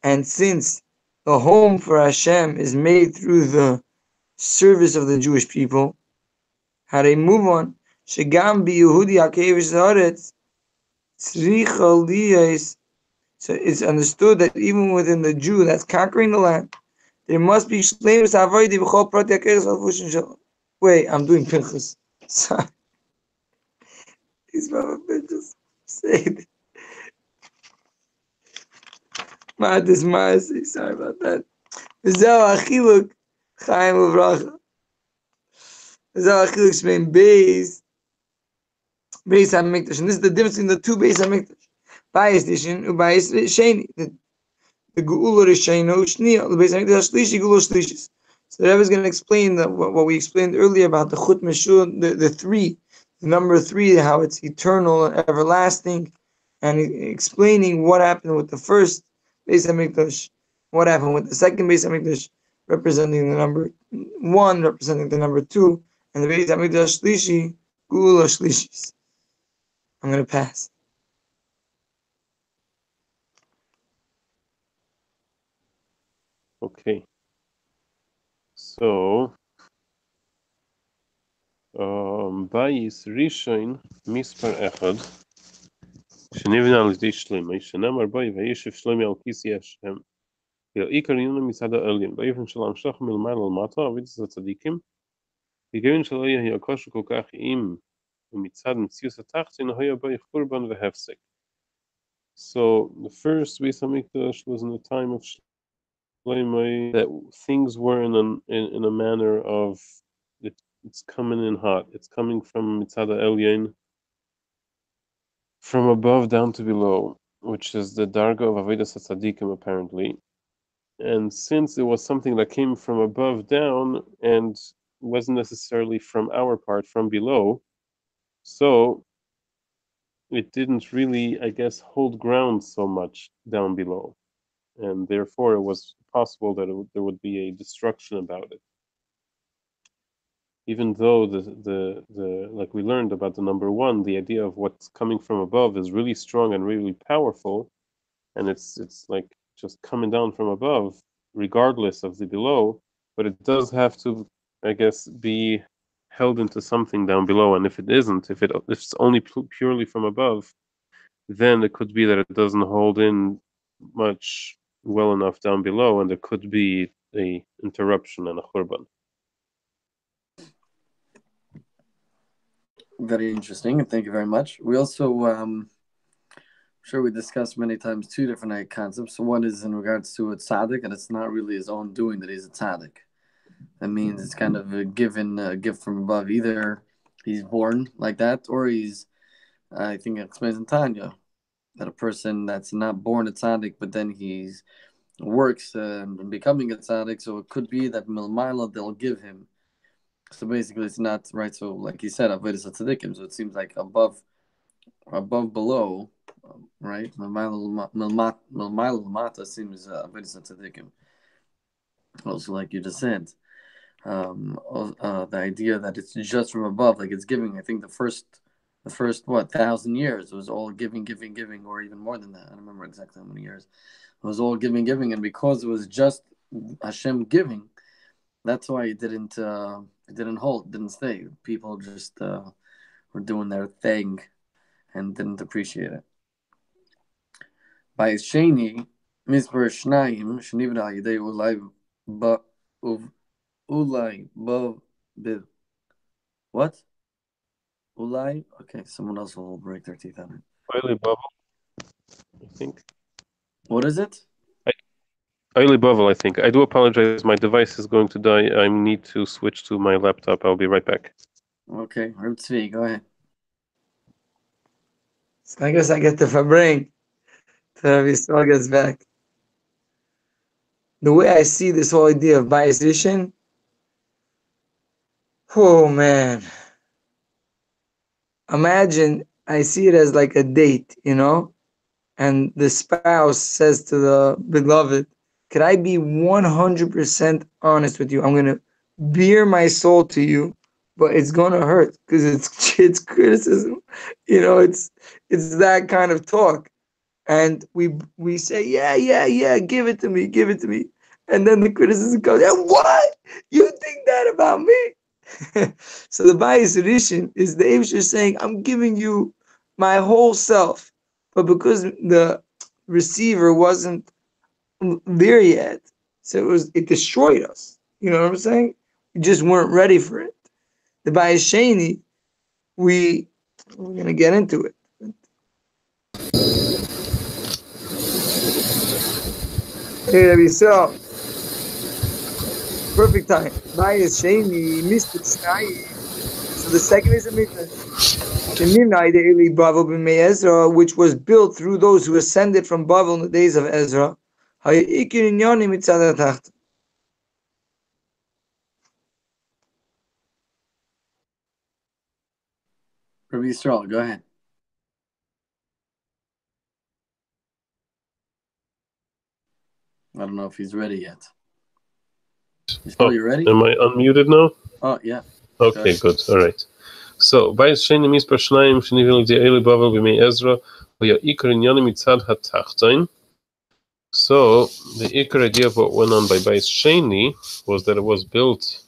And since the home for Hashem is made through the service of the Jewish people, how they move on. Shegam bi Yehudi HaKevish Zaaretz tzricha liyos. So it's understood that even within the Jew that's conquering the land, there must be shleimus avodah b'chol prati hakeres halvushin shalom. Wait, I'm doing Pinchas. Sorry. These motherfuckers say that. Matos-Masei, sorry about that. V'zeh achiluk chaim uvracha. V'zeh achiluk shmein beis hamikdash. And this is the difference between the two beis hamikdash. Bayis dishin ubayis sheni. The geula rishayno shniya. The beis hamikdash shlishi geula shlishis. So the Rebbe is going to explain what we explained earlier about the chut meshul, the three, the number 3, how it's eternal and everlasting, and explaining what happened with the first beis hamikdash, what happened with the second beis hamikdash, representing the number 1, representing the number 2, and the beis hamikdash shlishi geula shlishis. I'm going to pass. Okay. So, Bayis Rishon Mispar Echad Shenivna al Yidei Shlomo Shenamar Bay Vayishev Shlomo al Kisi Hashem Yel Ikar Yinu Mitzad Ha'Elyon Vayivin Shalom Shlach Milmad al Mata Avidas HaTzadikim V'Gevin Shelo Yehi Akoshu Kol Kach Im U'Mitzad Mitzius HaTachtin Hoya Bay Churban V'Hefsek. So the first Beis Hamikdash was in the time of Shlomo, that things were in a manner of it's coming in hot. It's coming from Mitzad Elyon, from above down to below, which is the darga of Avodas HaTzadikim apparently. And since it was something that came from above down and wasn't necessarily from our part, from below, so it didn't really, I guess, hold ground so much down below. And therefore it was possible that there would be a destruction about it. Even though the like we learned about the number 1, the idea of what's coming from above is really strong and really powerful, and it's like just coming down from above, regardless of the below. But it does have to, I guess, be held into something down below. And if it isn't, if it's only purely from above, then it could be that it doesn't hold in much well enough down below, and there could be a interruption and a churban. Very interesting, and thank you very much. We also, I'm sure we discussed many times 2 different concepts. So one is in regards to a tzaddik, and it's not really his own doing that he's a tzaddik. That means it's kind of a gift from above. Either he's born like that, or he's, I think it explains in Tanya, that a person that's not born a tzaddik, but then he works and becoming a tzaddik, so it could be that milmaila they'll give him. So basically, it's not right. So, like you said, avodas hatzadikim. So it seems like above, below, right? Milmaila lamata seems avodas hatzadikim. Also, like you just said, the idea that it's just from above, like it's giving. I think the first 1,000 years it was all giving, or even more than that. I don't remember exactly how many years. It was all giving, and because it was just Hashem giving, that's why it didn't hold, didn't stay. People just were doing their thing and didn't appreciate it. By Sheni, Mizbar Shnayim, Shnivna Yidei Ulai Ba what? Ulai? Okay, someone else will break their teeth on it. Oily bubble, I think. What is it? Oily bubble, I think. I do apologize. My device is going to die. I need to switch to my laptop. I'll be right back. Okay, Reb Tzvi, go ahead. So I guess I get to verbring till Yisrael gets back. The way I see this whole idea of Bayis Rishon, oh man. Imagine, I see it as like a date, and the spouse says to the beloved, could I be 100% honest with you? I'm going to bare my soul to you but it's gonna hurt because it's criticism. It's that kind of talk, and we say, yeah, give it to me, and then the criticism comes. Yeah, what? You think that about me? So the bias edition is the Abishur saying, I'm giving you my whole self, but because the receiver wasn't there yet, so it destroyed us. You know what I'm saying? We just weren't ready for it. The bias sheni, we're gonna get into it. Hey, Rabbi Yisrael, perfect time. Bias sheni, Mr. Shnai. So the second is a mikdash. Which was built through those who ascended from Bavel in the days of Ezra. Rabbi Yisrael, go ahead. I don't know if he's ready yet. Yisrael, you ready? Am I unmuted now? Oh, yeah. Okay, good. All right. So, Bayis Sheni Mispar Shnayim Shenivil Di'eli Bavel B'mei Ezra V'ya Ikar Inyanim Mitzad HaTachtain. So, the Ikar idea of what went on by Bayis Sheni was that it was built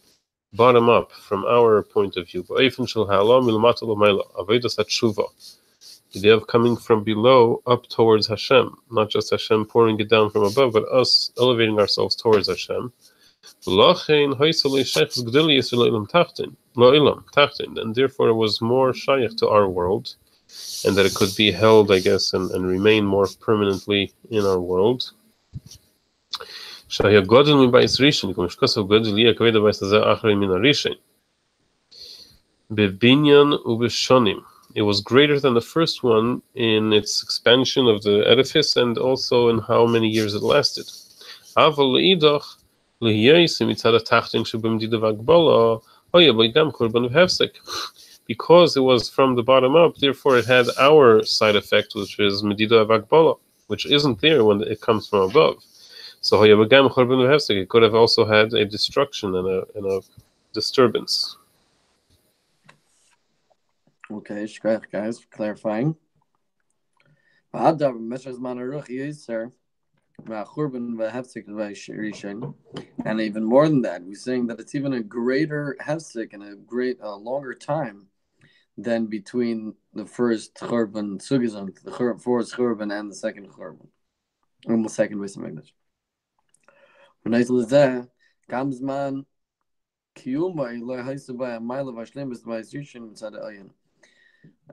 bottom up from our point of view. Ba'efin Shel Ha'ala Milmata L'mayla Avodas HaTshuva. The idea of coming from below up towards Hashem, not just Hashem pouring it down from above, but us elevating ourselves towards Hashem. And therefore it was more shaykh to our world, and that it could be held, I guess, and remain more permanently in our world. It was greater than the first one in its expansion of the edifice and also in how many years it lasted. Because it was from the bottom up, therefore it had our side effect, which is Medida Avagbala, which isn't there when it comes from above. So it could have also had a destruction and a disturbance. Okay, guys, for clarifying. And even more than that, we're saying that it's even a greater hefsek and a longer time than between the first churban sugizon, the fourth churban, and the second churban, and the second Beis Hamikdash. Comes man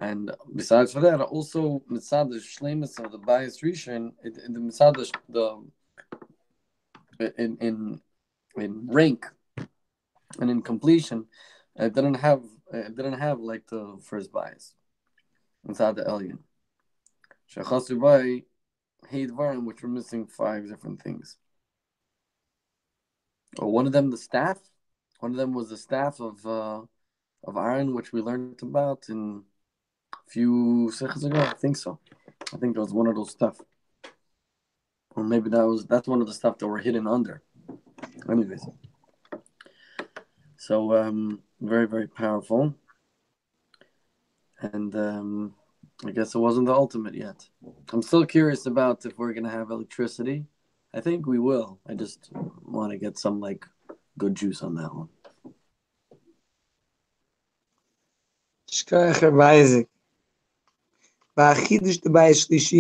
and besides for that, also mitzad the shlemus of the bias rishon, in the mitzad in rank and in completion, it didn't have like the first bias mitzad the elyon. Shechasu by heidvarim, which were missing 5 different things. One of them the staff. One of them was the staff of Aaron, which we learned about in a few seconds ago. I think so. I think it was one of those stuff, or maybe that's one of the stuff that were hidden under. Anyways, so very, very powerful, and I guess it wasn't the ultimate yet. I'm still curious about if we're gonna have electricity. I think we will. I just want to get some good juice on that one.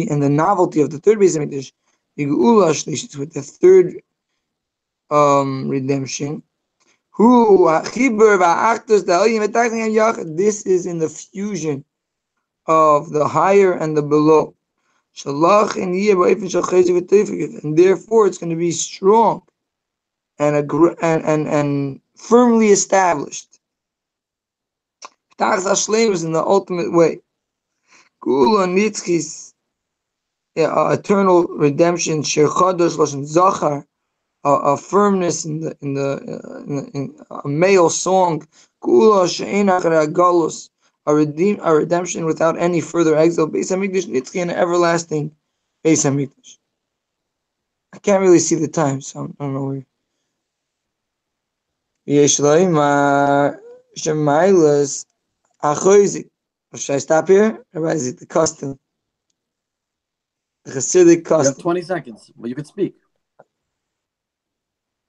And the novelty of the third Beis Hamikdash, with the third redemption. This is in the fusion of the higher and the below. And therefore it's going to be strong and firmly established. Is in the ultimate way. Eternal redemption, a firmness in a male song, a redemption without any further exile, Beis Hamikdash Nitzchi, an everlasting Beis Hamikdash. I can't really see the time, so I don't know where. Shemailas Achoizik. Should I stop here? Or is it the custom? The Hasidic You custom. have 20 seconds, but you could speak.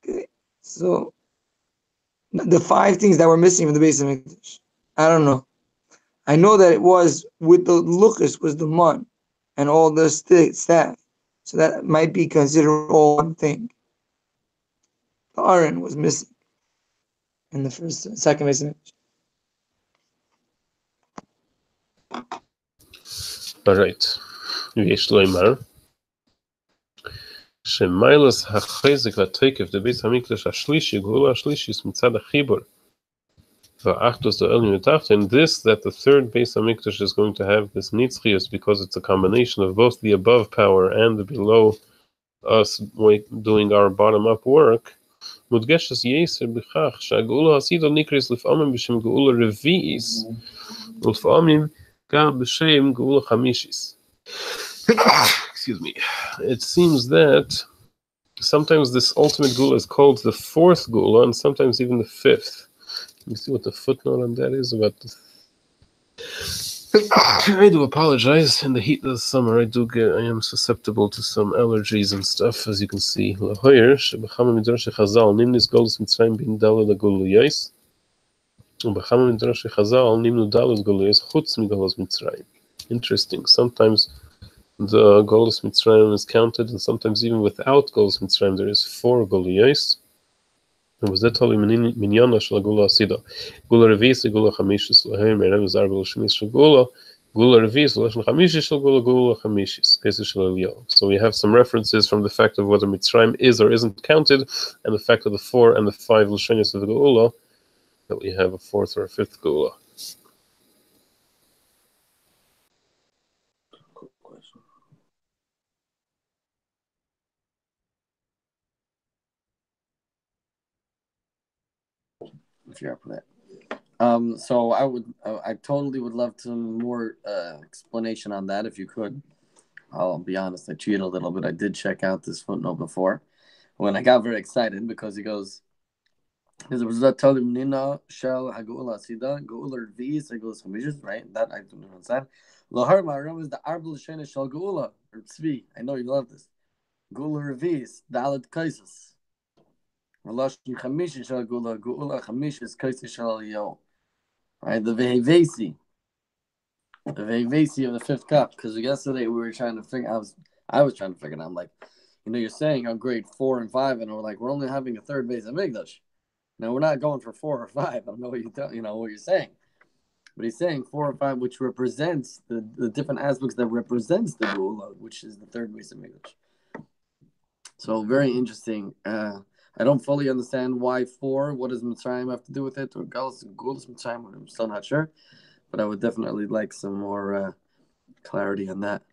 Okay. So the 5 things that were missing from the base of Mikdash. I don't know. I know that it was with the luchas was the mun and all the staff. So that might be considered all one thing. The Aron was missing in the second base of Mikdash. All right. ויש לומר שמיילס החזק והתקף דבית המקדש השלישי, גאולה השלישיס מצד החיבור והאחדוס העליון מתחת, and this that the third base hamikdash is going to have this nitzchius because it's a combination of both the above power and the below us doing our bottom-up work. מודגשת יסר בכך שהגאולה הסידו נקראת לפעמים בשם גאולה רביעיס ולפעמים גם בשם גאולה חמישיס. Excuse me. It seems that sometimes this ultimate gula is called the fourth gula, and sometimes even the fifth. Let me see what the footnote on that is about this. I do apologize. In the heat of the summer, I am susceptible to some allergies and stuff, as you can see. Interesting. Sometimes the Golus Mitzrayim is counted, and sometimes even without Golus Mitzrayim, there is 4 Goliyos. And was that totally minyana shel Gula Asida? Gula Revis, Gula Chamishis, Lahem, Merev Zarba, Lashmis shel Gula, Gula Revis, Lashon Chamishis shel Gula, Gula Chamishis, Kesu shel Elio. So we have some references from the fact of whether Mitzrayim is or isn't counted, and the fact of the 4 and the 5 Lashonis of the Gula, that we have a 4th or a 5th Gula. If you're up for that. So I totally would love some more explanation on that if you could. I'll be honest, I cheated a little bit. I did check out this footnote before when I got very excited because he goes, right? That I don't understand. Lahar Maram is the Arbel Shena Shal Geula or Tzvi. I know you love this. Geula Revis, Dalet Kaisus. Relation Chamish Shal Geula, Geula Chamish is Kaisus Shal Yo. Right, the Vehevesi of the 5th cup. Because yesterday we were trying to figure. I was trying to figure it out. I'm like, you're saying on grade 4 and 5, and we're like, we're only having a third base of Migdash. Now we're not going for 4 or 5. I don't know what what you're saying, but he's saying 4 or 5, which represents the different aspects that represents the Geula, which is the third base of Migdash. So very interesting. I don't fully understand why 4. What does Mitzrayim have to do with it? Or Galus Mitzrayim? I'm still not sure, but I would definitely like some more clarity on that.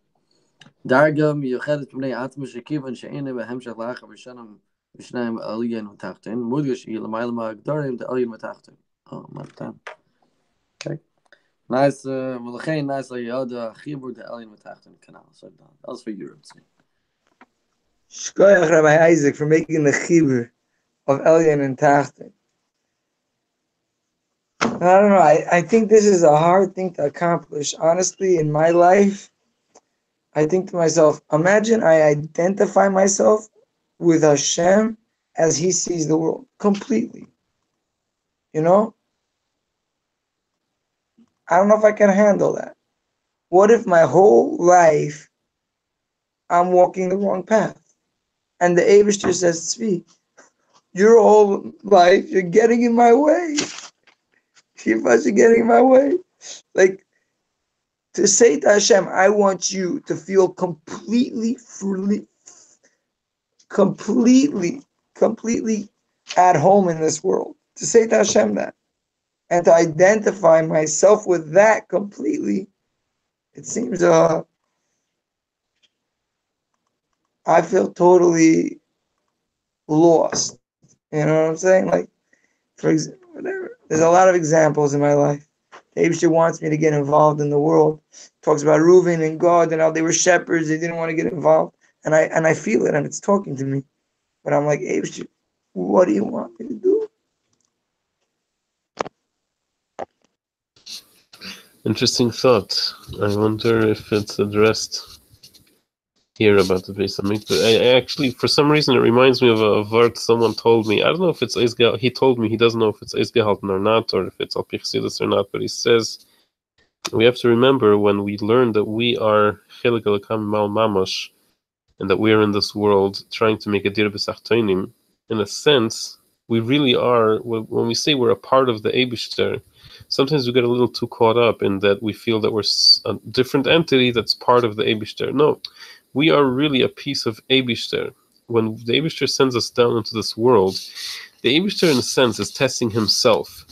Darga miyuchedet b'nei atma shekivan she'ene b'hemshach la'acha v'shanam v'shnayim aliyin v'tachtin mudgash yilamayla ma'agdarim de'aliyin v'tachtin. Oh, my time. Okay. Nice. V'lechein nice la'yada chibur de'aliyin v'tachtin canal. So that was for Europe. Shkoyach Rabbi Isaac for making the chibur of Elyon and Tachten. I don't know. I think this is a hard thing to accomplish. Honestly, in my life, I think to myself, imagine I identify myself with Hashem as He sees the world completely. I don't know if I can handle that. What if my whole life I'm walking the wrong path? And the Eibishter says, Tzvi, your whole life, you're getting in my way. You're getting in my way. Like, to say to Hashem, I want you to feel completely at home in this world. To say to Hashem that. And to identify myself with that completely, it seems I feel totally lost. You know what I'm saying? Like, for example, whatever. There's a lot of examples in my life. The Eibishter wants me to get involved in the world. Talks about Reuven and God and how they were shepherds. They didn't want to get involved. And I feel it and it's talking to me. But I'm like, Eibishter, what do you want me to do? Interesting thought. I wonder if it's addressed here about the Beis Hamikdash. I actually, for some reason, it reminds me of a word someone told me. I don't know if it's Eisgehalt. He told me he doesn't know if it's Eisgehalten or not, or if it's Al Pi Chassidus or not. But he says we have to remember when we learn that we are Chelik Elokam Mal Mamash, and that we are in this world trying to make a dir b'sachtonim. In a sense, we really are. When we say we're a part of the Eibishter, sometimes we get a little too caught up in that we feel that we're a different entity that's part of the Eibishter. No, we are really a piece of Eibishter. When the Eibishter sends us down into this world, the Eibishter, in a sense, is testing himself.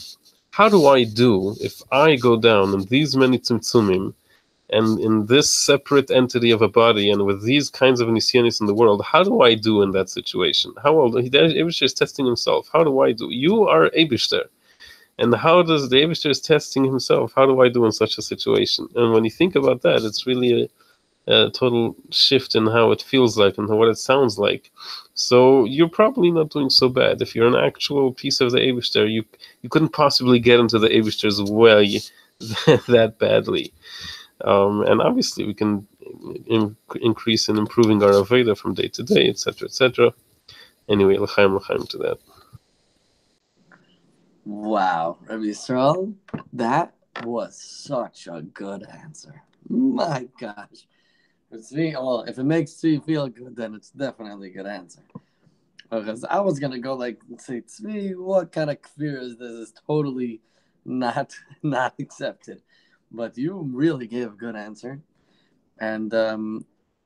How do I do if I go down in these many tzimtzumim, and in this separate entity of a body, and with these kinds of nisyanis in the world? How do I do in that situation? How old? The Eibishter is testing himself. How do I do? You are Eibishter. And how does the Eibishter is testing himself? How do I do in such a situation? And when you think about that, it's really a total shift in how it feels like and what it sounds like. So you're probably not doing so bad. If you're an actual piece of the Eibishter, you couldn't possibly get into the Eibishter's way that badly. And obviously we can increase in improving our Aveda from day to day, etc., etc. Anyway, l'chaim to that. Wow, Rabbi Yisrael, that was such a good answer. My gosh. Well, if it makes you feel good, then it's definitely a good answer. Because I was gonna go say, Tzvi, what kind of kfir is this? Is totally not accepted. But you really gave a good answer. And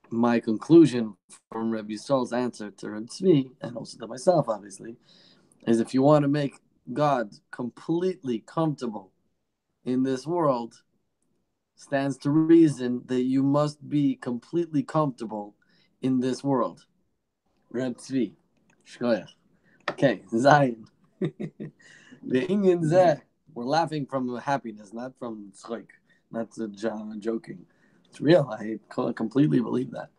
my conclusion from Rabbi Yisrael's answer to Rabbi Tzvi, and also to myself, obviously, is if you want to make God completely comfortable in this world, stands to reason that you must be completely comfortable in this world. Reb Tzvi, Shkoyach. Okay, Zion. The Inyan Zeh, we're laughing from happiness, not from tzchok, not joking. It's real. I completely believe that.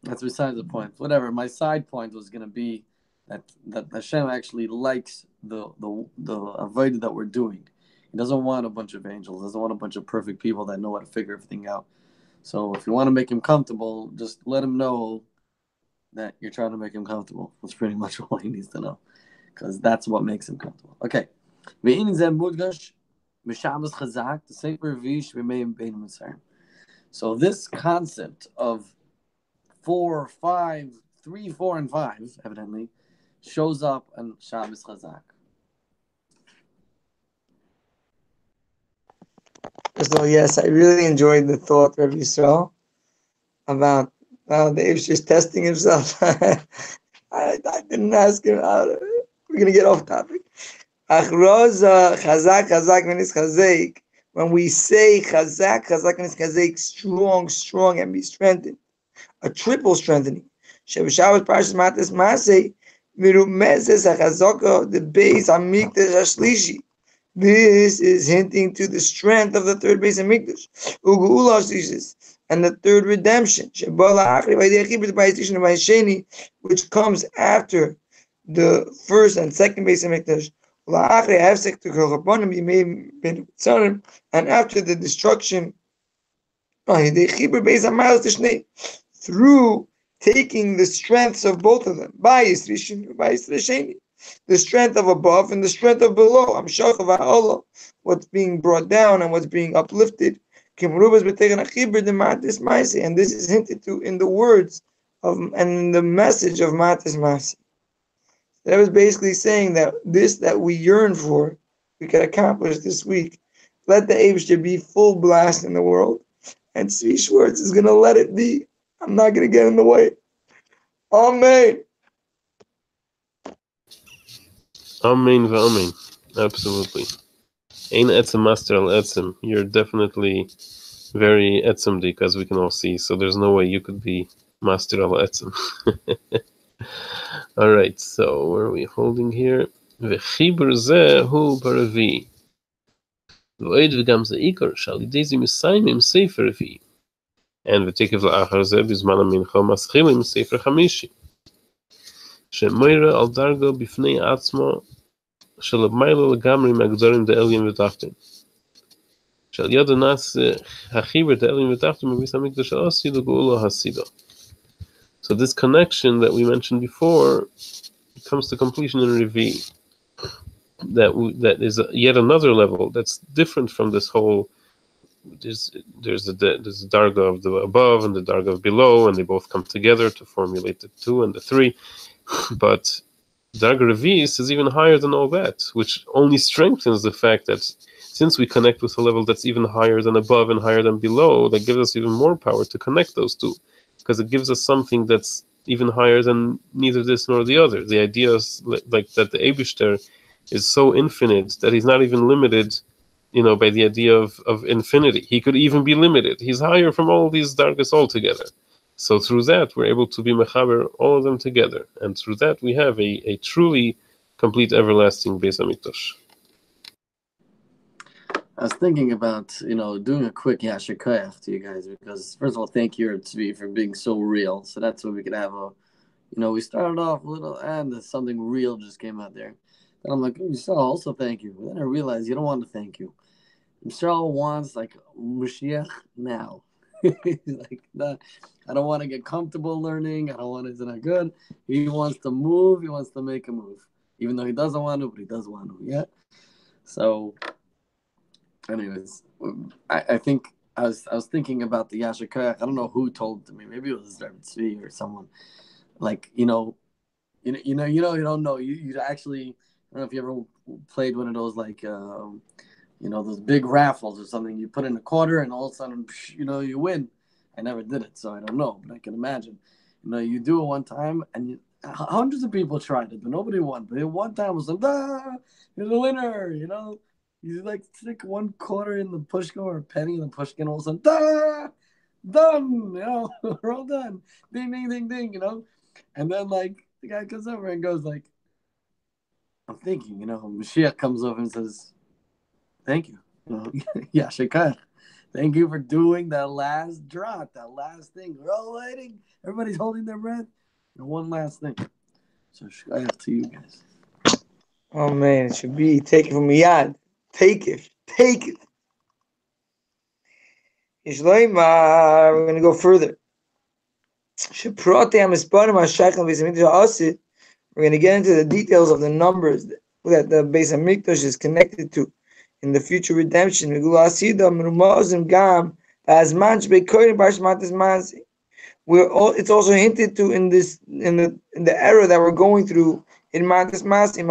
That's besides the point. Whatever. My side point was going to be that Hashem actually likes the avodah that we're doing. He doesn't want a bunch of angels. Doesn't want a bunch of perfect people that know how to figure everything out. So if you want to make him comfortable, just let him know that you're trying to make him comfortable. That's pretty much all he needs to know, because that's what makes him comfortable. Okay. So this concept of 4, 5, 3, 4, and 5, evidently, shows up in Shabbos Chazak. So yes, I really enjoyed the thought, Rabbi Yisrael, about the Eibishter testing himself. I didn't ask him how to. We're going to get off topic. When we say chazak means chazek, strong, and be strengthened. A triple strengthening. Sheb'Shabbos Parshas Matos-Masei, mirumezes hachazaka the Beis Hamikdash Hashlishi. This is hinting to the strength of the third Beis Hamikdash, ugeula Shlishis, and the third redemption, which comes after the first and second Beis Hamikdash, and after the destruction, through taking the strengths of both of them, the strength of above and the strength of below, what's being brought down and what's being uplifted. And this is hinted to in the words of and in the message of Matos-Masei. That was basically saying that this that we yearn for, we can accomplish this week. Let the Eibishter be full blast in the world, and Tzvi Schwartz is going to let it be. I'm not going to get in the way. Amen. Amen v'amen. Absolutely. Ein etzem master al etzem. You're definitely very etzemdik, as we can all see. So there's no way you could be master al etzem. All right. So where are we holding here? V'chibur zeh hu baravi. V'oed v'gam ze'ikar shal yidei misayim sefer revi. And v'tikev la'achar zeh bizman ha'mincha maschilim sefer chamishi. Shemoira al dargo bifnei atzmo שלמעלה לגמרי מהגדרים דאליים ותחתון. שעל יד הנס החיבר דאליים ותחתון בביס המקדש העשי לגאולה הסידה. So this connection that we mentioned before comes to completion in Revi. That is yet another level that's different from this whole. There's a darga of the above and the darga of below, and they both come together to formulate the 2 and the 3. But darga Revis is even higher than all that, which only strengthens the fact that since we connect with a level that's even higher than above and higher than below, that gives us even more power to connect those two, because it gives us something that's even higher than neither this nor the other. The idea is like that the Eibishter is so infinite that he's not even limited, by the idea of infinity. He could even be limited. He's higher from all these dargas altogether. So through that, we're able to be mechaber all of them together. And through that, we have a truly complete everlasting Beis HaMikdash. I was thinking about, doing a quick Yasher Koyach to you guys, because first of all, thank you, Tzvi, for being so real. So that's what we could have we started off a little, and something real just came out there. And I'm like, Yisrael, also thank you. But then I realized you don't want to thank you. Yisrael wants, Moshiach now. He's like, nah, I don't want to get comfortable learning. I don't want it's not good. He wants to move. He wants to make a move. Even though he doesn't want to, but he does want to, yeah? So... anyways, I think I was thinking about the Yasher Koyach. I don't know who told it to me. Maybe it was Rebbe Tzvi or someone. You don't know. You actually, I don't know if you ever played one of those those big raffles or something. You put in a quarter and all of a sudden, you win. I never did it, so I don't know, but I can imagine. You do it one time and hundreds of people tried it, but nobody won. But one time it was like, you're the winner, You stick one quarter in the pushkin or a penny in the pushkin, all of a sudden, done, we're all done. Ding, ding, ding, ding, And then, the guy comes over and goes, I'm thinking, Mashiach comes over and says, thank you. Yasher Koyach. Thank you for doing that last drop, that last thing. We're all waiting. Everybody's holding their breath. And one last thing. So, shkoyach to you guys. Oh, man, it should be taken from Miyad. Take it. We're going to go further. We're going to get into the details of the numbers that the Beis HaMikdash is connected to in the future redemption. It's also hinted to in the era that we're going through in Matos-Masei.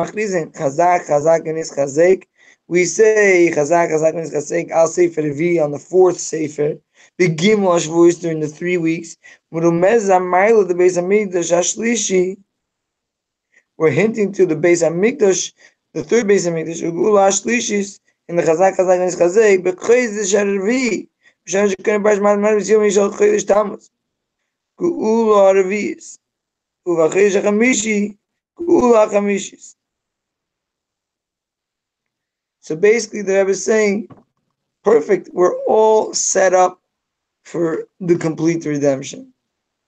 We say Chazak Chazak Al Sefer Revi on the 4th Sefer, the Gimel voice during the 3 weeks. The Beis HaMikdash Ashlishi. We're hinting to the Beis HaMikdash, the 3rd Beis HaMikdash, Ugula Ashlishis in the Chazak Chazak Chazek, Bechodesh Revi, B'Shem Shekon Bash Mad Yom Yishal Chodesh Tammuz, Ugula Revis, Uvachodesh Chamishi, Ugula Chamishis. So basically, the Rebbe is saying, perfect, we're all set up for the complete redemption.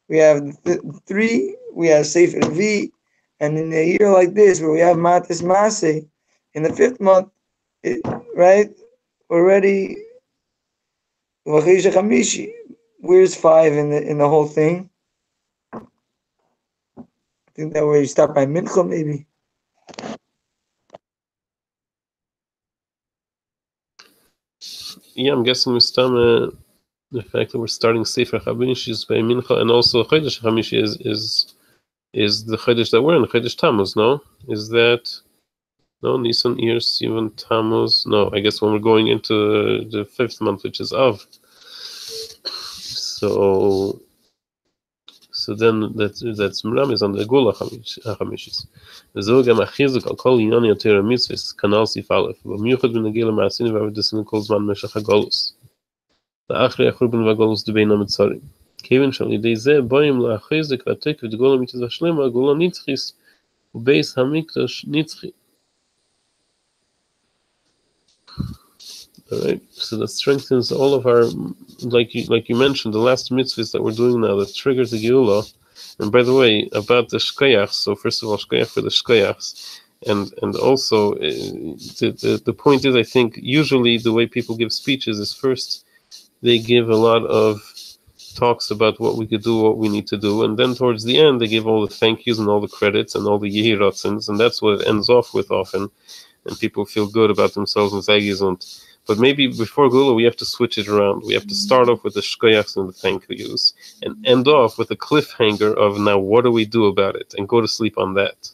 We have 3, we have Sefer Revi, and in a year like this, where we have Matos-Masei, in the 5th month, right, already, where's 5 in the whole thing? I think that where you start by Mincha, maybe. Yeah, I'm guessing we start the fact that we're starting Sefer Chabinish is by Mincha, and also Chodesh Chamishi is the Chodesh that we're in, Chodesh Tammuz, no? Is that, no, Nisan, Iyar, Sivan, Tammuz? No, I guess when we're going into the 5th month, which is Av. So then that's Mram is on the Gula Chamishis. So gam achizuk al kol inyan yoter mitzvahs kanal sif aleph. B'miyuchad min nagil ma'asin v'avedesin kol zman meshach hagolus. La'achri achurban v'agolus debein ha-mitzarim. Kevin shal yidei zeh boim la'achizuk v'atek v'dgola mitzvah shlema gula nitzchis u'beis hamikdash nitzchi. All right, so that strengthens all of our, like you mentioned, the last mitzvahs that we're doing now that triggers the Geulah. And by the way, about the Shkoyachs, so first of all, Shkoyach for the Shkoyachs, And also the point is, I think usually the way people give speeches is first they give a lot of talks about what we could do, what we need to do, and then towards the end they give all the thank yous and all the credits and all the yehiratzins, and that's what it ends off with often, and people feel good about themselves and zayizont. But maybe before Gula we have to switch it around. We have to start off with the shkoyachs and the thank yous, and end off with a cliffhanger of now what do we do about it, and go to sleep on that.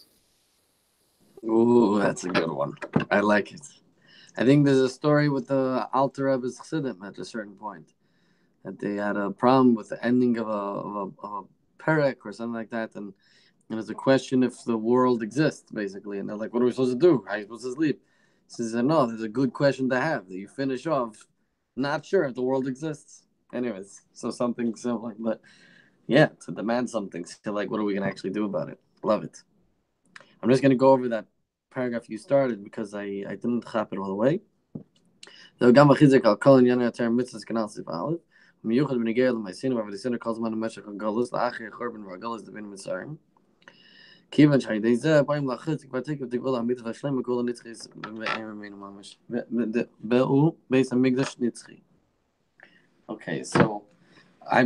Ooh, that's a good one. I like it. I think there's a story with the Alter Rebbe's Chassidim at a certain point, that they had a problem with the ending of a perek or something like that, and it's a question if the world exists, basically. And they're like, what are we supposed to do? How are you supposed to sleep? He says, no, there's a good question to have, that you finish off not sure if the world exists. Anyways, so something similar. But yeah, to demand something, to like, what are we going to actually do about it? Love it. I'm just going to go over that paragraph you started because I didn't chap it all the way. מיוחד בנגיע למעשינו, אבל ניסינו כל זמן במשך הגלות, לאחר חורבן והגלות דבין מצרים. כיוון שעל ידי זה באים להחליט כבר תקף תגאול האמיתית והשלם בגאול הנצחי בימינו ממש. והוא בית המקדש נצחי. Okay, so I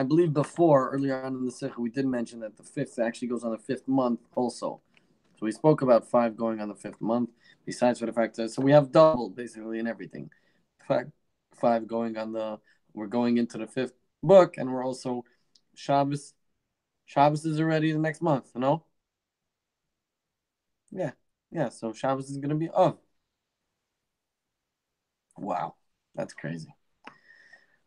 believe before, earlier on in the Sikha, we did mention that the fifth actually goes on the fifth month also. So we spoke about 5 going on the fifth month, besides for the fact that, so we have doubled basically in everything. 5 going on the, we're going into the 5th book, and we're also Shabbos. Shabbos is already the next month, you know? Yeah, so Shabbos is going to be Av. Wow, that's crazy.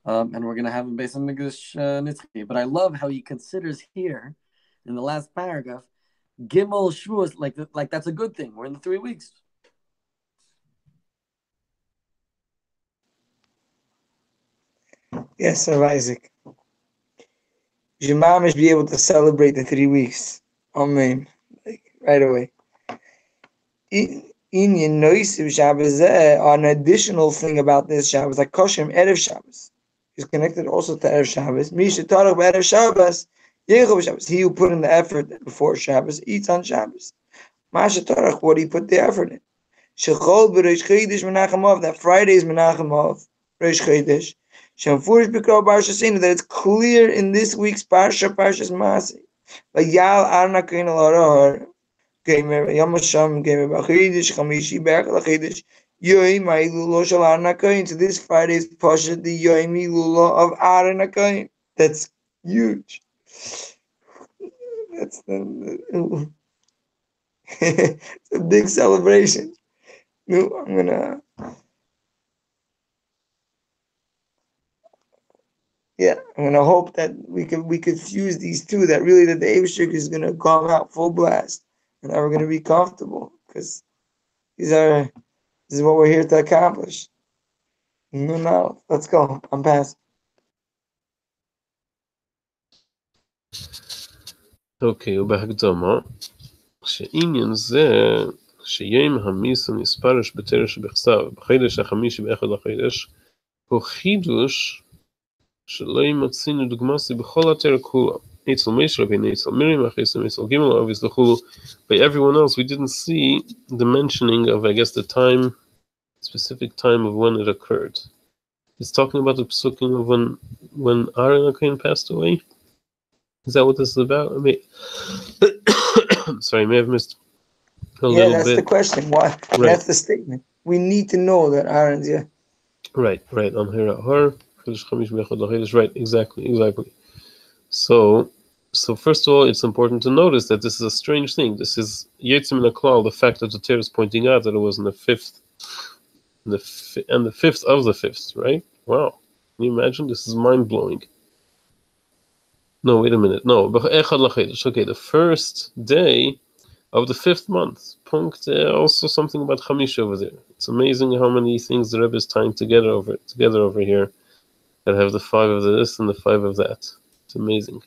And we're going to have a Beis HaMikdash Nitzchi. But I love how he considers here, in the last paragraph, Gimel Shavuos, like that's a good thing. We're in the 3 weeks. Yes, Sir Isaac. Your mom must be able to celebrate the 3 weeks. Amen. Like, right away. An additional thing about this Shabbos, like Koshem Erev Shabbos, is connected also to Erev Shabbos. Erev Shabbos, he who put in the effort before Shabbos eats on Shabbos. What he put the effort in. That Friday is Menachem-Av, Rosh Chodesh. That it's clear in this week's Parsha, Parshas Masei. Vayal Arna Kain al Gamer Yamasham Gamer Bachidish Chamishi Berk Lachidish Yoim Ilula Shal Arna Kain. So this Friday's Pasha, the Yoim Ilula of Arna Kain. That's huge. That's the it's a big celebration. No, I'm gonna hope that we could fuse these two, that really that the Avishik is gonna come out full blast and that we're gonna be comfortable, because this is what we're here to accomplish. No, now let's go. I'm passing. Okay, ובהקדמה, שעניין זה שיום המיסה נספרש בתרש בכסב, בחודש החמישי באחד לחודש, הוא חידוש שלא ימצאנו דוגמסי בכל התרא כולה. אצל משה רבינו, אצל מרים, אצל גימל אביס וכולו. By everyone else, we didn't see the mentioning of, I guess, the specific time of when it occurred. It's talking about the psukim of when Aaron Akain passed away. Is that what this is about? I mean, sorry, I may have missed a little bit. Yeah, that's the question. Why? Right. That's the statement. We need to know that Aaron's, yeah. Right. On her, right, exactly. So first of all, it's important to notice that this is a strange thing. This is Yetzim in Aklal, the fact that the Torah is pointing out that it was in the 5th, and the 5th of the 5th, right? Wow. Can you imagine? This is mind-blowing. No, wait a minute. No, okay, the first day of the 5th month. Punkt, also something about Chamish over there. It's amazing how many things the Rebbe is tying together over here that have the 5 of this and the 5 of that. It's amazing.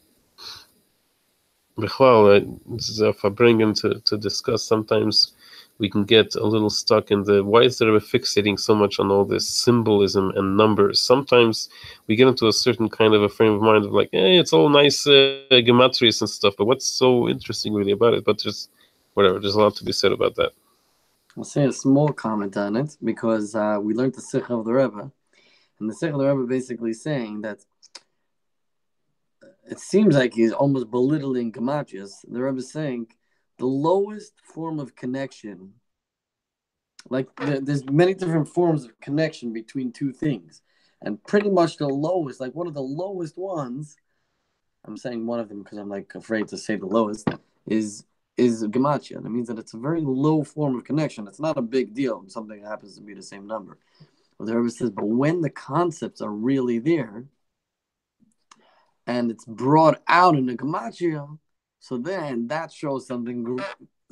This is if I bring him to discuss, sometimes we can get a little stuck in why is the Rebbe fixating so much on all this symbolism and numbers? Sometimes we get into a certain kind of a frame of mind of like, hey, it's all nice gematrias and stuff, but what's so interesting really about it? But just whatever. There's a lot to be said about that. I'll say a small comment on it because we learned the Sikh of the Rebbe, and the Sikh of the Rebbe basically saying that it seems like he's almost belittling Gematrias. The Rebbe is saying the lowest form of connection, like there's many different forms of connection between two things, and pretty much the lowest, like one of the lowest ones, I'm saying one of them because I'm like afraid to say the lowest, is gematria. That means that it's a very low form of connection. It's not a big deal when something happens to be the same number. But the Rebbe says, but when the concepts are really there and it's brought out in the gematria, so then that shows something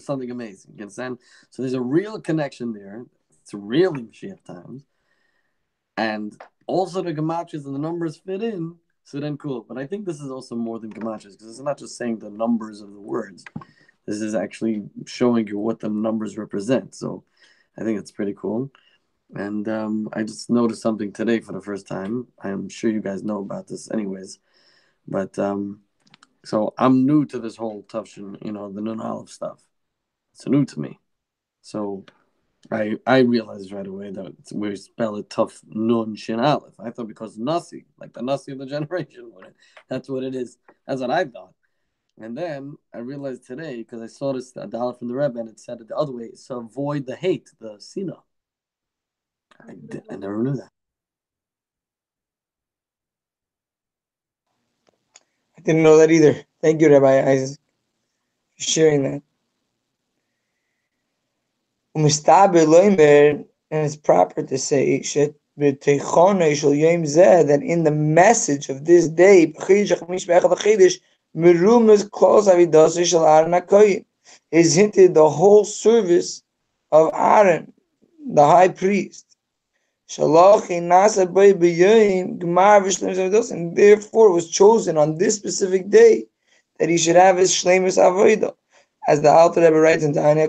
amazing. You understand? So there's a real connection there. It's really Moshiach times, and also the gematrias and the numbers fit in. So then cool. But I think this is also more than gematrias because it's not just saying the numbers of the words. This is actually showing you what the numbers represent. So I think it's pretty cool. And I just noticed something today for the first time. I'm sure you guys know about this anyways. But so I'm new to this whole Tufshin, the Nun Aleph stuff. It's new to me. So I realized right away that we spell it tough Nun Shin Aleph. I thought because Nasi, like the Nasi of the generation, that's what it is. That's what I thought. And then I realized today, because I saw this Adalef from the Rebbe, and it said it the other way, so avoid the hate, the Sina. I never knew that. I didn't know that either. Thank you, Rabbi Isaac, for sharing that. And it's proper to say that in the message of this day, is hinted the whole service of Aaron, the high priest. And therefore was chosen on this specific day that he should have his Shleimus Avodah. As the Alter Rebbe writes in Tanya,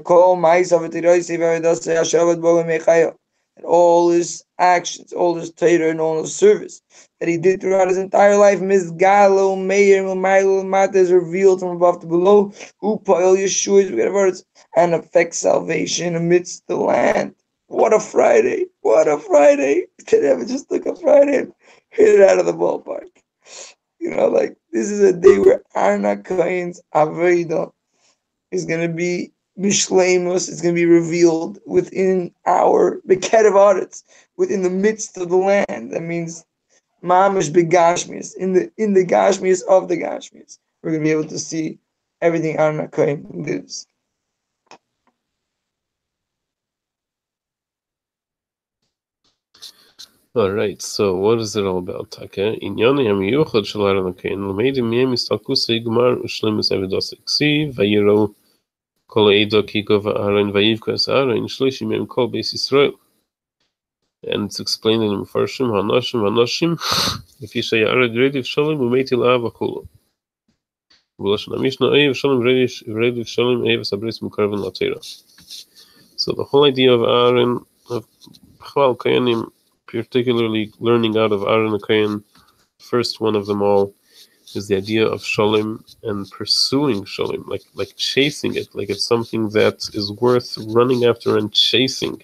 that all his actions, all his Torah, and all his service that he did throughout his entire life, Mizgalo, Meir, Mamaylo, Mata is revealed from above to below, Upail Yeshua, and affects salvation amidst the land. What a Friday! What a Friday! Today just took a Friday and hit it out of the ballpark. This is a day where Arna Kain's Aveda is going to be Mishlemus, it's going to be revealed within our Beketiv Aretz, within the midst of the land. That means Mamish Begashmias, in the Gashmias of the Gashmias. We're going to be able to see everything Arna Kain lives. All right, so what is it all about? Okay, Inyani Amiyuchad Shalar Kain, Lamedim Yem Istakus Igmar Ushlemus Avidos Ksi, Vayiro Kol Eido Kikov Aaron Vayivkas Aaron Shlishim Yem Kol Beis Yisrael. And it's explained in Mfarshim Hanoshim if you say Ared Rediv Shalom Umeitil Avakulu. V'lashon Mishnah Eiv Shalom Rediv Shalom Eiv Sabris Mukarvan Latera. So the whole idea of Aaron, of Chval Kayanim, particularly learning out of Aaron Kayan, first one of them all, is the idea of Shalom and pursuing Shalom, like chasing it, like it's something that is worth running after and chasing.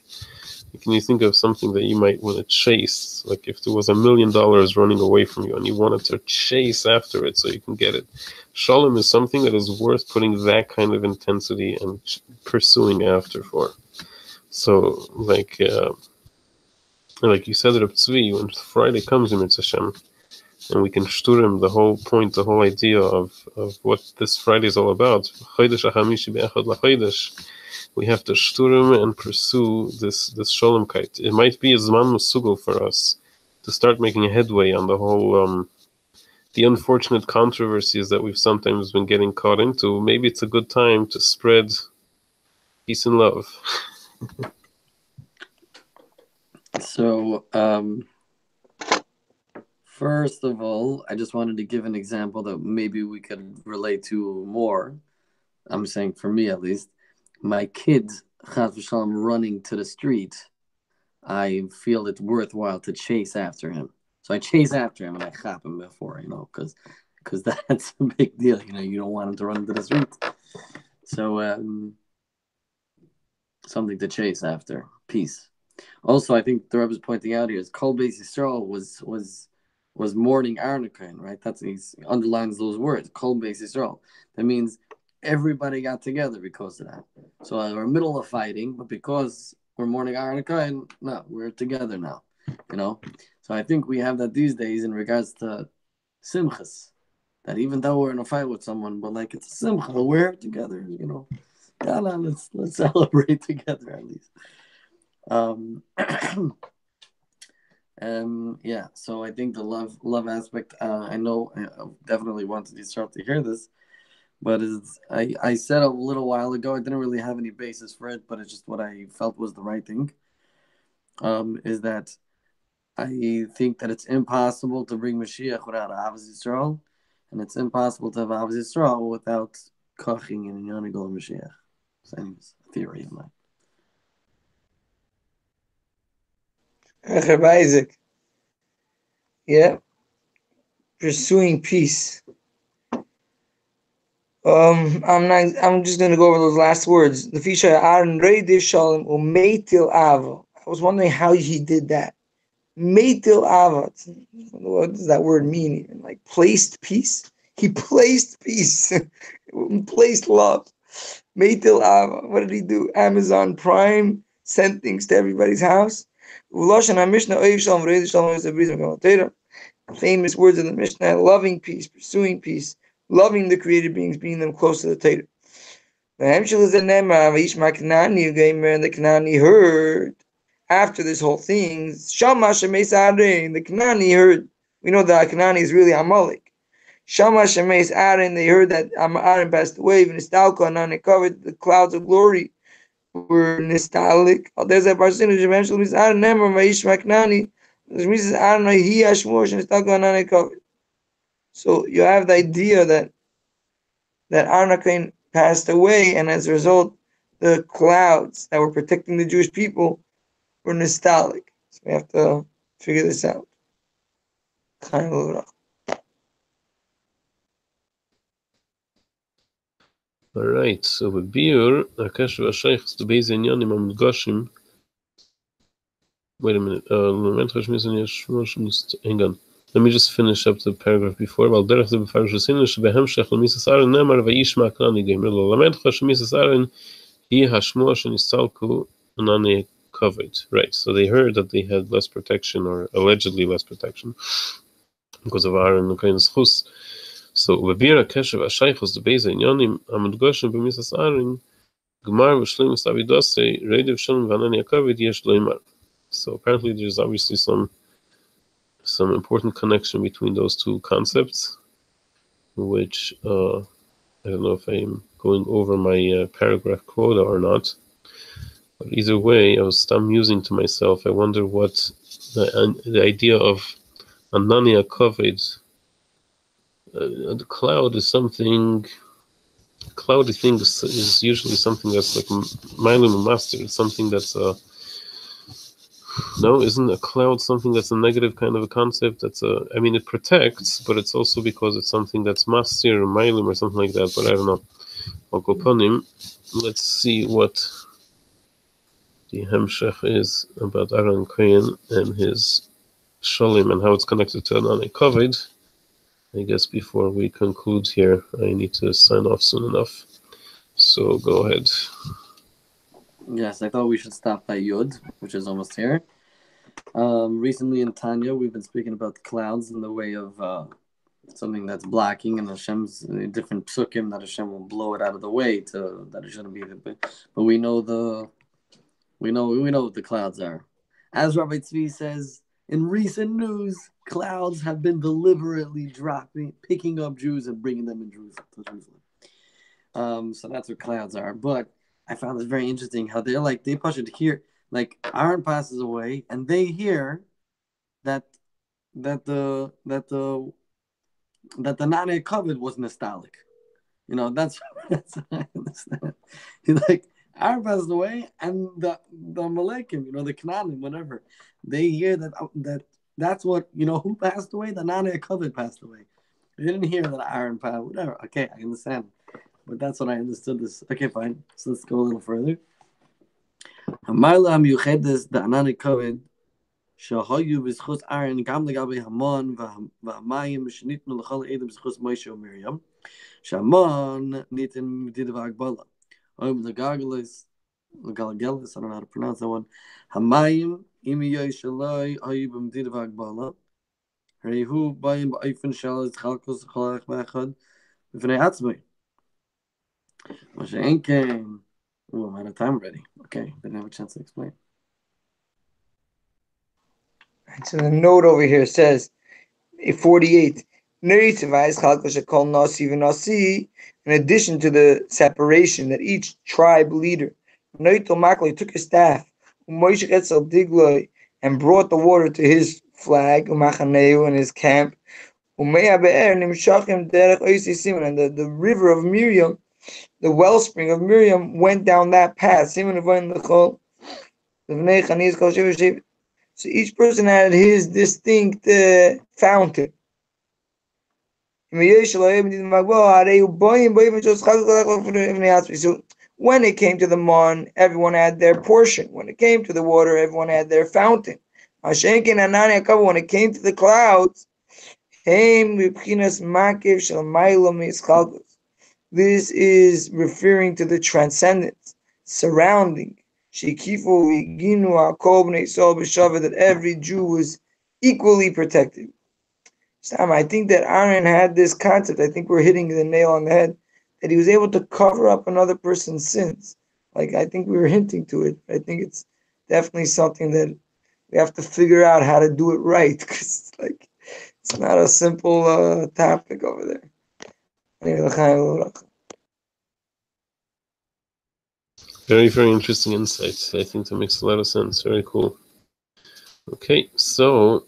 Can you think of something that you might want to chase? Like if there was $1 million running away from you and you wanted to chase after it so you can get it. Shalom is something that is worth putting that kind of intensity and pursuing after for. So like you said, Reb Tzvi, when Friday comes in Mitzvah Hashem, and we can shturim the whole point, the whole idea of what this Friday is all about. We have to shturim and pursue this sholomkeit. It might be a zman musugel for us to start making a headway on the whole the unfortunate controversies that we've sometimes been getting caught into. Maybe it's a good time to spread peace and love. So, first of all, I just wanted to give an example that maybe we could relate to more. I'm saying for me at least. My kids, Chas v'Shalom, running to the street, I feel it's worthwhile to chase after him. So I chase after him and I chop him before, because that's a big deal. You don't want him to run into the street. So something to chase after. Peace. Also, I think the Rebbe is pointing out here is Kol Beis Yisrael was mourning Arnakain, right? He underlines those words, Kol Beis Yisrael. That means everybody got together because of that. So we're in the middle of fighting, but because we're mourning Arnakain, no, we're together now. So I think we have that these days in regards to simchas, that even though we're in a fight with someone, but like it's a simcha, we're together. Let's celebrate together at least. Yeah, so I think the love aspect, I know I definitely wanted to start to hear this, but I said a little while ago, I didn't really have any basis for it, but it's just what I felt was the right thing, is that I think that it's impossible to bring Mashiach without Ahavas Yisrael, and it's impossible to have Ahavas Yisrael without koching and Yanigol Mashiach. Same theory of mine. Rabbi Isaac. Yeah. Pursuing peace. I'm just gonna go over those last words. The Fisha Aaron Reidiv Shalom Umeitil Ava. I was wondering how he did that. Meitil Ava. What does that word mean? Like placed peace? He placed peace. Placed love. Meitil Ava. What did he do? Amazon Prime sent things to everybody's house. Famous words of the Mishnah: loving peace, pursuing peace, loving the created beings, being them close to the Torah. And the Kanani heard after this whole thing. The Kanani heard. We know that Kanani is really Amalek. Shama Shemes Aaron. They heard that Aaron passed away. And it covered the clouds of glory were nostalgic. There's a person who eventually means Aaron Nemer Maish Maknani. Which means Aaron he Hashmosh and nostalgic covered. So you have the idea that Arnakain passed away, and as a result, the clouds that were protecting the Jewish people were nostalgic. So we have to figure this out. All right, so with Biur, Akashu Ashaych is the base in Yanim Amudgashim. Wait a minute, hang on. Let me just finish up the paragraph before. While Derech the Befarish Sinish, Behemshech, Misas Aaron, Nemar, Vaishma, Knani, Gamer, Lamed, Misas Aaron, He Hashmosh, and Istalku, Nani covered. Right, so they heard that they had less protection, or allegedly less protection, because of Aaron and Kain's Chus. So, Vabira Keshev Ashaychos, the base in Yanim, Amudgashim, Misas Aaron, Gmar, Vashlimus Avidose, Rediv Shalom, Vanani Akavid, Yesh Loimar. So apparently there's obviously some important connection between those two concepts, which I don't know if I'm going over my paragraph quota or not. But either way, I was musing to myself. I wonder what the idea of Anania covered. The cloud is something. Cloudy thing is usually something that's like Mailim Master. It's something that's no, isn't a cloud something that's a negative kind of a concept? I mean, it protects, but it's also because it's something that's mastir or mailim or something like that. But I don't know. I'll go upon him. Let's see what the hemshech is about Aaron Cohen and his shalim and how it's connected to Anani Kovid. I guess before we conclude here, I need to sign off soon enough. So go ahead. Yes, I thought we should stop by Yud, which is almost here. Recently in Tanya, we've been speaking about the clouds in the way of something that's blocking, and Hashem's different psukim that Hashem will blow it out of the way that it shouldn't be. But we know what the clouds are. As Rabbi Tzvi says, in recent news, clouds have been deliberately picking up Jews and bringing them to Jerusalem. So that's what clouds are. But I found it very interesting how they push it here. Like Aaron passes away, and they hear that the Nane covered was nostalgic. That's what I understand. Like Aaron passes away, and the Malakim, the Canaanim, whatever, they hear that's what who passed away. The Nane covered passed away. They didn't hear that Aaron passed. Whatever. Okay, I understand. But that's what I understood this. Okay, fine. So let's go a little further. Hamayla Miyuchedes the Anani Kovid Shahoyu B'Schus Aaron Gam Legabe Hamon V'Hamayim Shnitnu L'Chol Edom B'Schus Moshe Miriam Shamon Nitin Didav Agbala Om Legagalis Legalagelis, I don't know how to pronounce that one. Hamayim Imi Yoshalai Ayubim Didav Agbala Rehu Bayim Ba'ifin Shalas Chalkos Chalach Mechad V'Nei Atzmai Moshe Enkein. Oh, I'm out of time already. Okay, didn't have a chance to explain. So the note over here says, 48. In addition to the separation that each tribe leader took his staff and brought the water to his flag and his camp, and the river of Miriam, the wellspring of Miriam, went down that path. So each person had his distinct fountain. So when it came to the mon, everyone had their portion. When it came to the water, everyone had their fountain. When it came to the clouds, this is referring to the transcendence, surrounding. That every Jew was equally protected. I think that Aaron had this concept. I think we're hitting the nail on the head, that he was able to cover up another person's sins. Like, I think we were hinting to it. I think it's definitely something that we have to figure out how to do it right, because it's not a simple topic over there. Very, very interesting insight. I think that makes a lot of sense. Very cool. Okay, so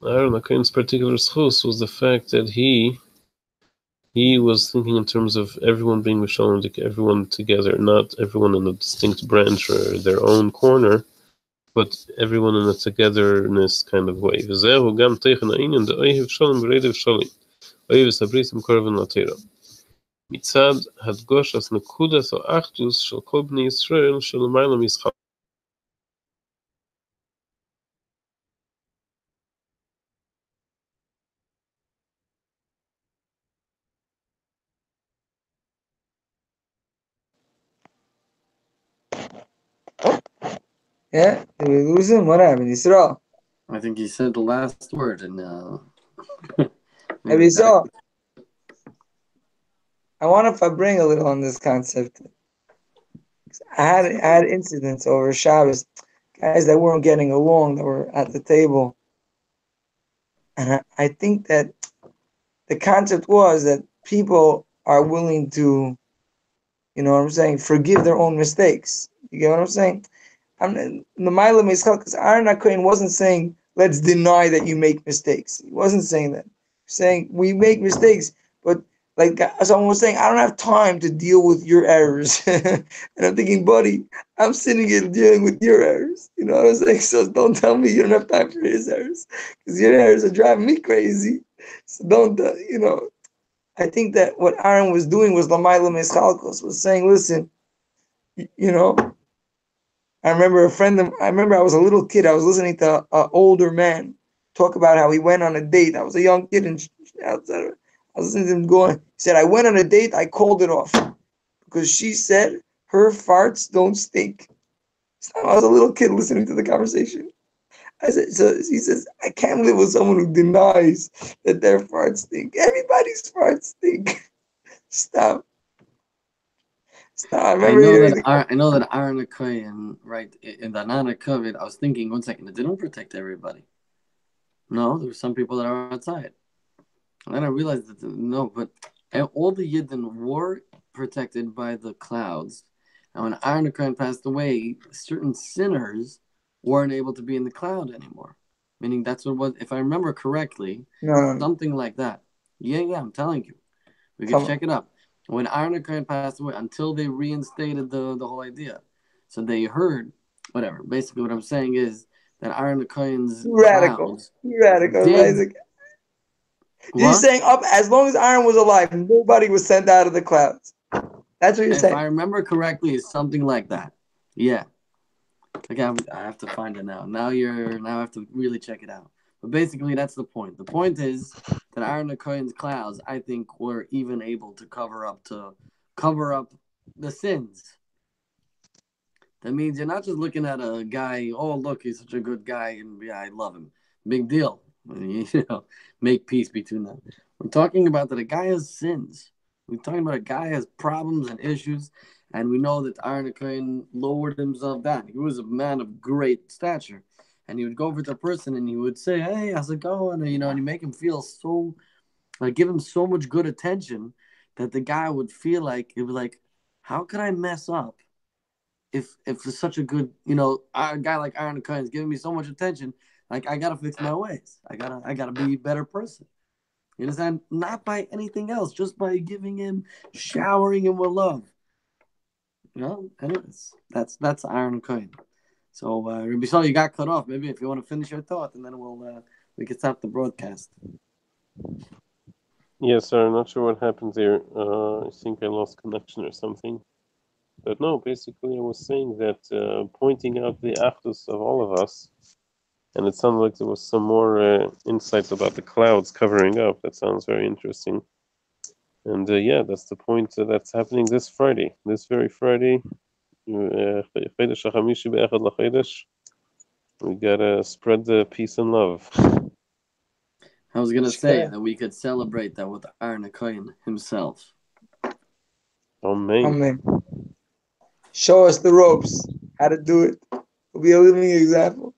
Aaron HaKohen's particular schus was the fact that he was thinking in terms of everyone being Mishalom, everyone together, not everyone in a distinct branch or their own corner, but everyone in a togetherness kind of way. מצד הדגושת נקודת האחדות של כל בני ישראל שלמעלה משחק. Yeah, did we lose him? What happened? Yisrael? I think he said the last word, and Yisrael, I wonder if I bring a little on this concept. I had incidents over Shabbos, guys that weren't getting along, that were at the table, and I think that the concept was that people are willing to, you know what I'm saying, forgive their own mistakes. You get what I'm saying? The Ma'ila Mischal, because Aaron HaKohen wasn't saying, let's deny that you make mistakes. He wasn't saying that. He's saying, we make mistakes, but like someone was saying, I don't have time to deal with your errors. And I'm thinking, buddy, I'm sitting here dealing with your errors. You know what I'm saying? So don't tell me you don't have time for his errors, because your errors are driving me crazy. So don't, I think that what Aaron was doing was L'mayla Mischalkos, was saying, listen, I remember I was a little kid. I was listening to an older man talk about how he went on a date. I was a young kid and outside. I was listening to him going. He said, I went on a date. I called it off because she said her farts don't stink. So I was a little kid listening to the conversation. I said, so he says, I can't live with someone who denies that their farts stink. Everybody's farts stink. Stop. I know that Aaron HaKohen, right, in the Nana COVID, I was thinking, 1 second, it didn't protect everybody. No, there were some people that are outside. And then I realized that, no, but all the Yidden were protected by the clouds. And when Aaron HaKohen passed away, certain sinners weren't able to be in the cloud anymore. Meaning that's what was, if I remember correctly, something like that. Yeah, I'm telling you. We can check it up. When Aaron HaKohen passed away, until they reinstated the whole idea. So they heard, whatever. Basically what I'm saying is that Aaron HaKohen's radical. Isaac. You're saying up as long as Aaron was alive, nobody was sent out of the clouds. That's what you're saying. If I remember correctly, it's something like that. Yeah. Again, I have to find it now. Now I have to really check it out. But basically, that's the point. The point is that Aaron Cohen's clouds, I think, were even able to cover up the sins. That means you're not just looking at a guy. Oh, look, he's such a good guy, and yeah, I love him. Big deal. Make peace between them. We're talking about that a guy has sins. We're talking about a guy has problems and issues, and we know that Aaron Cohen lowered himself down. He was a man of great stature, and he would go over to a person and he would say, "Hey, how's it going?" And you make him feel so, like, give him so much good attention that the guy would feel like it was like, how could I mess up? If it's such a good, a guy like Aaron Cohen is giving me so much attention, like I gotta fix my ways. I gotta be a better person. You understand? Not by anything else, just by showering him with love. Anyways, that's Aaron Cohen. So Rabbi Saul, you got cut off. Maybe if you want to finish your thought, and then we can stop the broadcast. Yes, sir. I'm not sure what happened there. I think I lost connection or something. But no, basically, I was saying that pointing out the achdus of all of us, and it sounded like there was some more insights about the clouds covering up. That sounds very interesting. And yeah, that's the point that's happening this Friday. This very Friday, Chedesh HaChamishi Be'echad LaChedesh. We gotta spread the peace and love. I was gonna say that we could celebrate that with Aaron Cohen himself. Amen. Amen. Show us the ropes, how to do it. We'll be a living example.